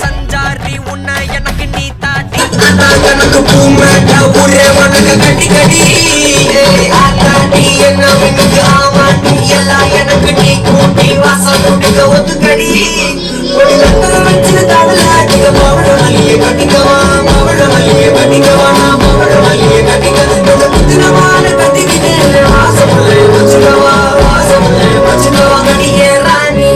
சஞ்சாரி உன்னை எனக்கு நீ தாட்டி எனக்கு பூமேட்டா ஊரே உனக்கு கட்டி கட்டி ஆத்தாட்டி என்ன எனக்கு ஆமாட்டி எல்லாம் எனக்கு டீ கூட்டி வாசம் கூட்டிக்க ஒத்துக்கடி ஒரு கட்டளை வச்சு தடலாட்டிக்க பவழ மல்லிகை கட்டிக்கவா பவழ மல்லிகை கட்டிக்கவா நான் பவழ மல்லிகை கட்டிக்கிறது புத்திரமான கட்டிக்கிட்டேன் வாசமுள்ள வச்சுக்கவா வாசமுள்ள வச்சுக்கவா கடியே ராணி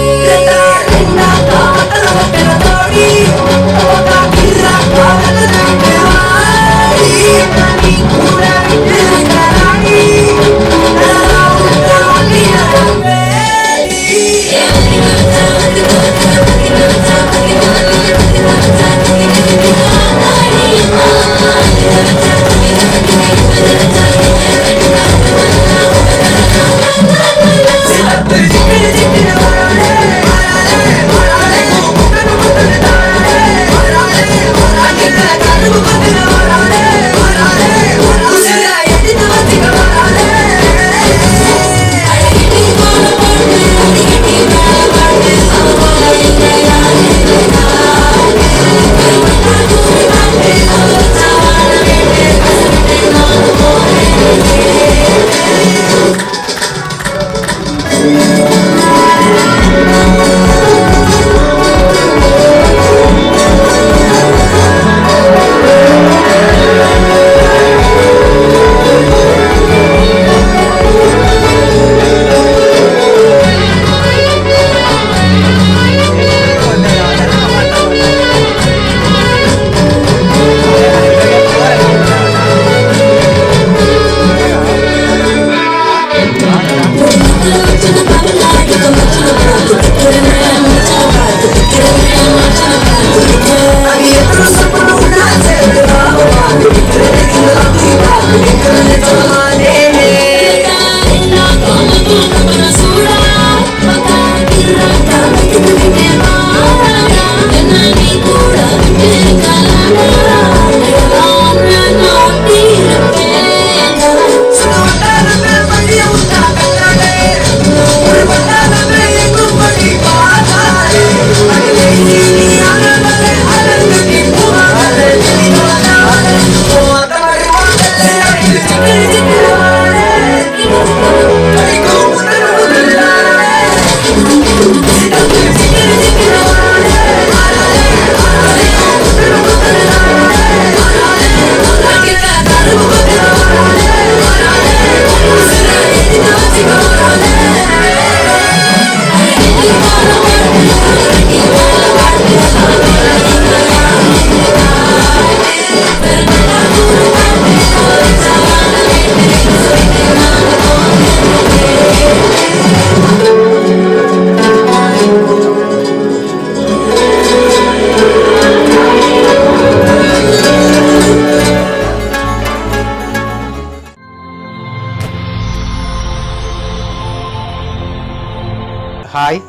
ஹாய்.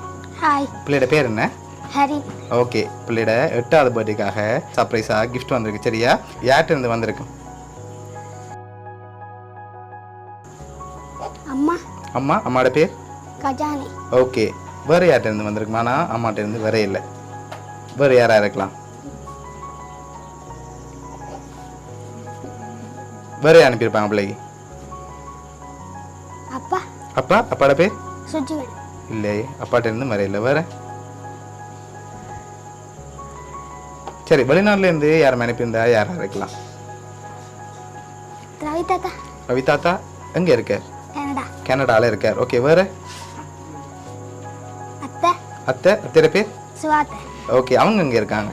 ஹாய். பிள்ளையோட பேர் என்ன? ஹரி. ஓகே, பிள்ளையோட 8வது பர்த்டேக்காக சர்ப்ரைஸாக கிஃப்ட் வந்திருக்கு. சரியா? யார்கிட்ட இருந்து வந்திருக்கு? அம்மா. அம்மாவோட பேர் கஜானி. ஓகே, வேறு யார்கிட்ட இருந்து வந்திருக்குமா? ஆனால் அம்மாட்ட இருந்து வேற இல்லை. வேறு யாராக இருக்கலாம்? வேற யார் அனுப்பியிருப்பாங்க பிள்ளைக்கு? அப்பாவோட பேர் சுஜிவன். இல்லை, அப்பாட்ட இருந்து வேற இல்லை. வேற சரி, வெளிநாட்டுல இருந்து யாரும் அனுப்பியிருந்தா யாரா இருக்கலாம்? ரவி தாத்தா எங்க இருக்கார்? கனடால இருக்கார். ஓகே, வேற அத்தையோட பேர் சுவாதா. ஓகே, அவங்க எங்க இருக்காங்க?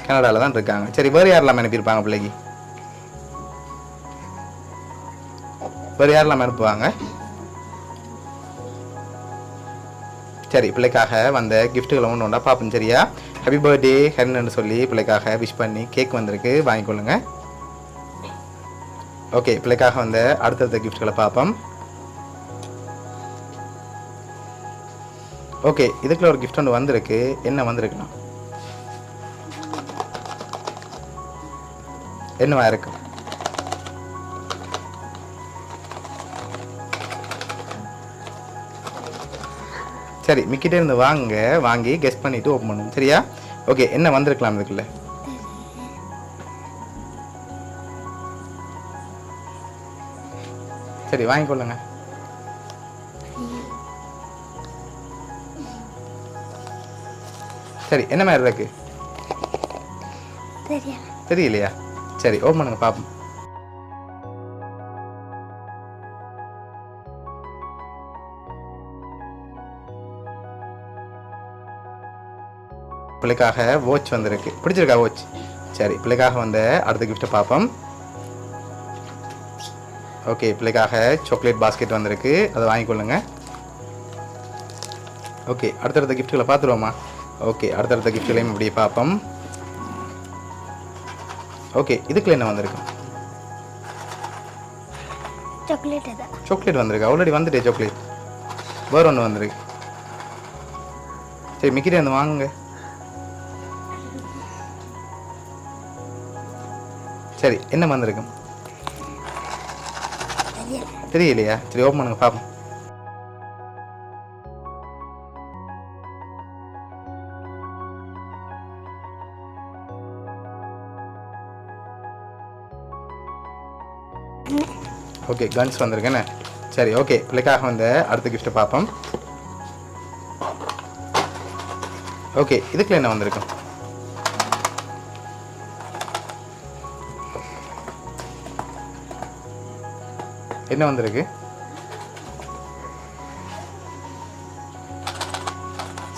கனடால தான் இருக்காங்க. சரி, வேற யாரெல்லாம் அனுப்பியிருப்பாங்க பிள்ளைக்கு? வேற யாரெல்லாம் அனுப்புவாங்க? சரி, பிள்ளைக்காக வந்த கிஃப்ட்டுகளை ஒன்று ஒன்றா பார்ப்போம். சரியா? ஹாப்பி பர்த்டே ஹரின்னு சொல்லி பிள்ளைக்காக விஷ் பண்ணி கேக் வந்திருக்கு, வாங்கிக்கொள்ளுங்க. ஓகே, பிள்ளைக்காக வந்த அடுத்தடுத்த கிஃப்ட்களை பார்ப்போம். ஓகே, இதுக்குள்ள ஒரு கிஃப்ட் ஒன்று வந்திருக்கு. என்ன வந்திருக்குண்ணா? என்னவா இருக்கு? சரி, மிக்கிட்டே இருந்து வாங்கி கெஸ் பண்ணிட்டு ஓப்பன் பண்ணுவோம். சரியா? ஓகே, என்ன வந்திருக்கலாம் இதுக்குள்ள? சரி வாங்கிக்கொள்ளுங்க. சரி, என்ன மாதிரி இருக்கு? தெரியலையா? சரி, ஓப்பன் பண்ணுங்க பாப்போம். பிள்ளைக்காக வாட்ச் வந்திருக்கு. பிடிச்சிருக்கா வாட்ச்? சரி, பிள்ளைக்காக வந்த அடுத்த கிஃப்ட்டை பார்ப்போம். ஓகே, பிள்ளைக்காக சாக்லேட் பாஸ்கெட் வந்திருக்கு, அதை வாங்கிக்கொள்ளுங்க. ஓகே, அடுத்தடுத்த கிஃப்ட்டுகளை பார்த்துருவோமா? ஓகே, அடுத்தடுத்த கிஃப்ட்களையும் இப்படி பார்ப்போம். ஓகே, இதுக்குள்ள என்ன வந்திருக்கு? சாக்லேட் வந்திருக்கு. ஆல்ரெடி வந்துட்டே சாக்லேட். வேற ஒன்று வந்திருக்கு. சரி, மிக்கிட்டே வந்து வாங்குங்க. சரி, என்ன வந்திருக்கு? தெரியலையா? சரி, ஓப்பன் பண்ணுங்க பாப்போம். ஓகே, கன்ஸ் வந்திருக்கேன்னு. சரி, ஓகே, பிள்ளைக்காக வந்த அடுத்த கிஃப்ட்டை பார்ப்போம். ஓகே, இதுக்குள்ள என்ன வந்திருக்கும்? என்ன வந்திருக்கு?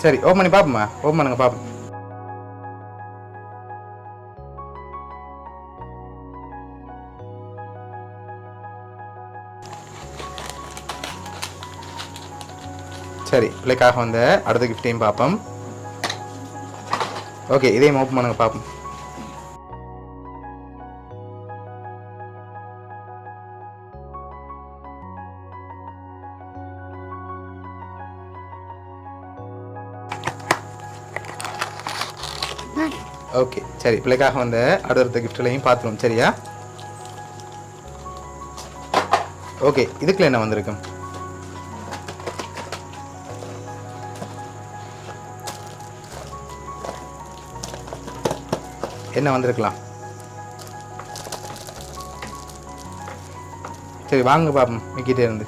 சரி, ஓப்பன் பண்ணி பார்ப்போமா? ஓப்பன் பண்ணுங்க பார்ப்போம். சரி, பிள்ளைக்காக வந்த அடுத்த கிஃப்டையும் பார்ப்போம். ஓகே, இதையும் ஓப்பன் பண்ணுங்க பார்ப்போம். ஓகே, சரி, பிள்ளைக்காக வந்த அடுத்த கிஃப்ட்களையும் பார்த்துருவோம். சரியா? ஓகே, இதுக்குள்ள என்ன வந்திருக்கும்? என்ன வந்திருக்கலாம்? சரி, வாங்க பாப்போம் மிக்கிட்டே இருந்து.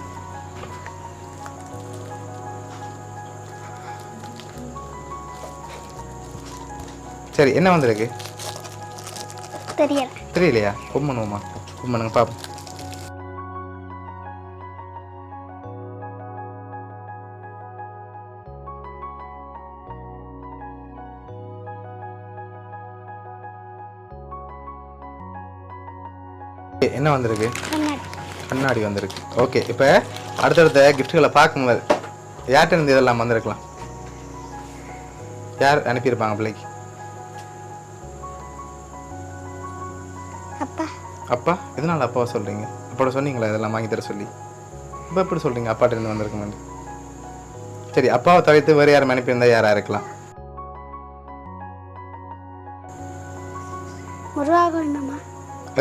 சரி, என்ன வந்திருக்கு? தெரியலையா? ஓப்பன் பண்ணுவோமா? ஓப்பன் பண்ணுங்க பாப்போம். என்ன வந்திருக்கு? கண்ணாடி வந்திருக்கு. ஓகே, இப்போ அடுத்தடுத்த கிஃப்ட்களை பார்க்கும்போது யார்கிட்ட இருந்து இதெல்லாம் வந்திருக்கலாம்? யார் அனுப்பியிருப்பாங்க பிள்ளைக்கு? அப்பா. எதனால அப்பாவை சொல்கிறீங்க? அப்பாவோட சொன்னீங்களா இதெல்லாம் வாங்கி தர சொல்லி? இப்போ எப்படி சொல்கிறீங்க அப்பாட்ட இருந்து வந்திருக்குமெண்டு? சரி, அப்பாவை தவிர்த்து வேறு யாரும் அனுப்பியிருந்தா யாராக இருக்கலாம்?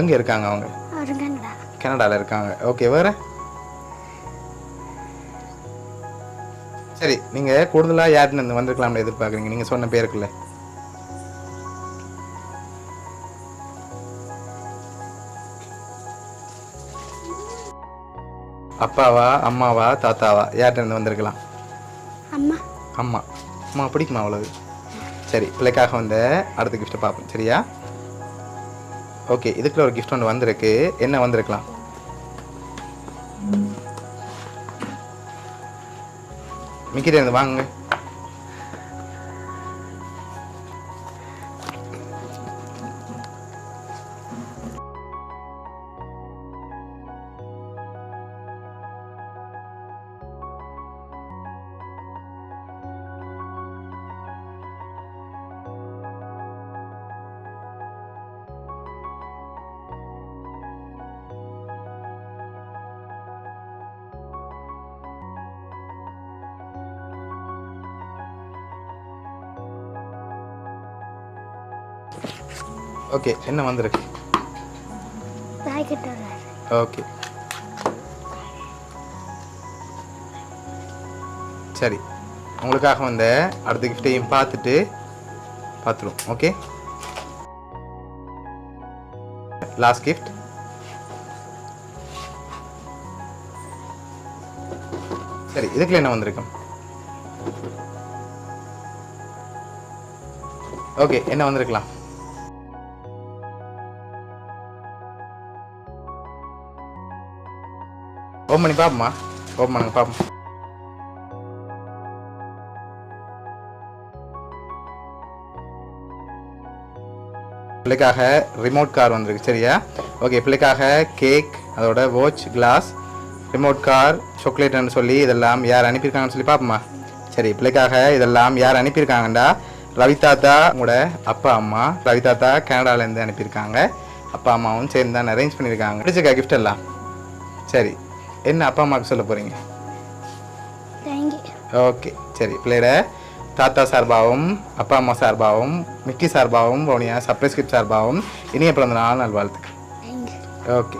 எங்கே இருக்காங்க அவங்க? கனடாவில் இருக்காங்க. ஓகே, வேறு? சரி, நீங்கள் கூடுதலாக யாருன்னு வந்திருக்கலாம்னு எதிர்பார்க்குறீங்க நீங்கள் சொன்ன பேருக்குள்ள? அப்பாவா, அம்மாவா, தாத்தாவா, யார்கிட்ட இருந்து வந்திருக்கலாம்? அம்மா. அம்மா பிடிக்குமா அவ்வளவு? சரி, பிள்ளைக்காக வந்த அடுத்த கிஃப்ட்டை பார்ப்போம். சரியா? ஓகே, இதுக்குள்ள ஒரு கிஃப்ட் ஒன்று வந்திருக்கு. என்ன வந்திருக்கலாம்? மிக்கிட்டே இருந்து வாங்க. ஓகே, என்ன வந்திருக்கு? ஓகே, சரி, உங்களுக்காக வந்த அடுத்த கிஃப்டையும் பார்த்துட்டு பார்த்துருவோம். Okay, last gift. சரி, இதுக்குள்ள என்ன வந்திருக்கும்? ஓகே, என்ன வந்திருக்கலாம்? ஓப்பன் பண்ணி பாப்போமா? ஓப்பன் பண்ணுங்க பாப்போம். பிள்ளைக்காக ரிமோட் கார் வந்திருக்கு. சரியா? ஓகே, பிள்ளைக்காக கேக், அதோட வாட்ச், கிளாஸ், ரிமோட் கார், சாக்லேட்னு சொல்லி இதெல்லாம் யார் அனுப்பியிருக்காங்கன்னு சொல்லி பார்ப்போமா? சரி, பிள்ளைக்காக இதெல்லாம் யார் அனுப்பியிருக்காங்கண்டா ரவி தாத்தா, உங்களோட அப்பா அம்மா. ரவி தாத்தா கனடாலேருந்து அனுப்பியிருக்காங்க. அப்பா அம்மாவும் சேர்ந்து தான் அரேஞ்ச் பண்ணியிருக்காங்க. பிடிச்சிருக்கா கிஃப்ட் எல்லாம்? சரி, என்ன அப்பா அம்மாவுக்கு சொல்ல போகிறீங்க? ஓகே, சரி, பிள்ளையோட தாத்தா சார்பாகவும் அப்பா அம்மா சார்பாகவும் மிக்கி சார்பாகவும் வவுனியா சர்ப்ரைஸ் கிஃப்ட் சார்பாகவும் இனிய பிறந்த நாள் நல்வாழ்த்துக்கள். ஓகே.